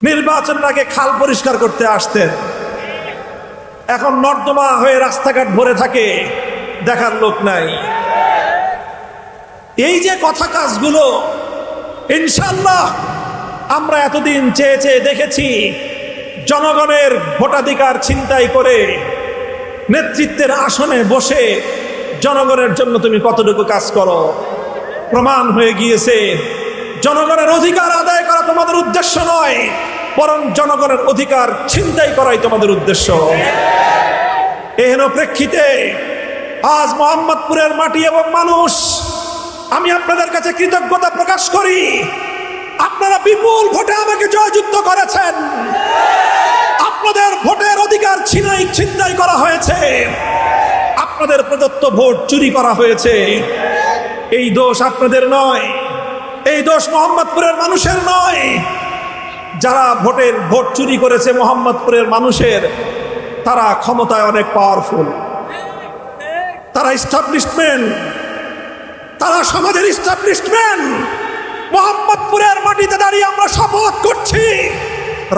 নির্বাচনের আগে খাল পরিষ্কার করতে আসতেন, এখন নর্দমা হয়ে রাস্তাঘাট ভরে থাকে, দেখার লোক নাই। এই যে কথা কাজগুলো ইনশাআল্লাহ আমরা এতদিন চেয়ে চেয়ে দেখেছি, জনগণের ভোটাধিকার ছিনতাই করে নেতৃত্বের আসনে বসে জনগণের জন্য তুমি কতটুকু কাজ করো। প্রমাণ হয়ে গিয়েছে জনগণের অধিকার আদায় করা তোমাদের উদ্দেশ্য নয়, বরং জনগণের অধিকার ছিনতাই করাই তোমাদের উদ্দেশ্য। এহেন প্রেক্ষিতে আজ মোহাম্মদপুরের মাটি এবং মানুষ, আমি আপনাদের কাছে কৃতজ্ঞতা প্রকাশ করি। আপনারা বিপুল ভোটে আমাকে জয়যুক্ত করেছেন। আপনাদের ভোটের অধিকার ছিনতাই করা হয়েছে, আপনাদের প্রদত্ত ভোট চুরি করা হয়েছে। এই দোষ আপনাদের নয়, এই দোষ মোহাম্মদপুরের মানুষের নয়। যারা ভোট চুরি করেছে মোহাম্মদপুরের মানুষের, তারা ক্ষমতায় অনেক পাওয়ারফুল, তারা ইস্টাবলিশমেন্ট, তারা সমাজের ইস্টাবলিশমেন্ট। মোহাম্মদপুরের মাটিতে দাঁড়িয়ে আমরা শপথ করছি,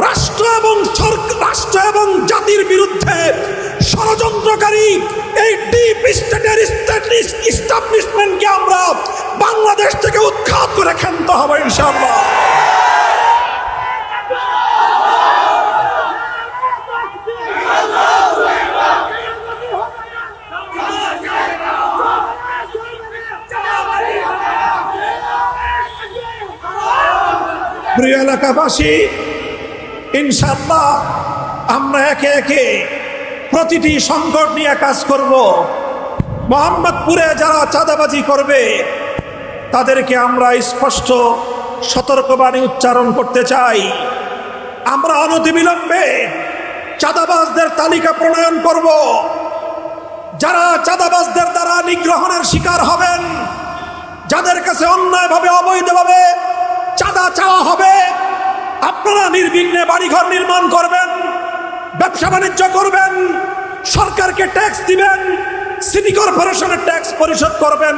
রাষ্ট্র এবং জাতির বিরুদ্ধে ষড়যন্ত্রকারী এই ডিপ স্টেটের ইস্টাবলিশমেন্টকে আমরা বাংলাদেশ থেকে উৎখাত করে ক্ষান্ত হবো ইনশাআল্লাহ। প্রিয় এলাকাবাসী, ইনশাআল্লাহ আমরা একে একে প্রতিটি সংকট নিয়ে কাজ করব। মোহাম্মদপুরে যারা চাঁদাবাজি করবে তাদেরকে আমরা স্পষ্ট সতর্কবাণী উচ্চারণ করতে চাই। আমরা অনতিবিলম্বে চাঁদাবাজদের তালিকা প্রণয়ন করব। যারা চাঁদাবাজদের দ্বারা নিগ্রহণের শিকার হবেন, যাদের কাছে অন্যায়ভাবে অবৈধভাবে চাঁদা চাওয়া হবে, আপনারা নির্বিঘ্নে বাড়িঘর নির্মাণ করবেন, ব্যবসা বাণিজ্য করবেন, সরকারকে ট্যাক্স দিবেন, সিটি কর্পোরেশনের ট্যাক্স পরিশোধ করবেন,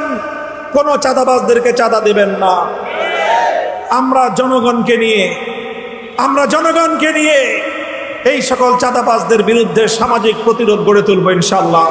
কোনো চাঁদাবাজদেরকে চাঁদা দিবেন না। আমরা জনগণকে নিয়ে এই সকল চাঁদাবাজদের বিরুদ্ধে সামাজিক প্রতিরোধ গড়ে তুলব ইনশাআল্লাহ।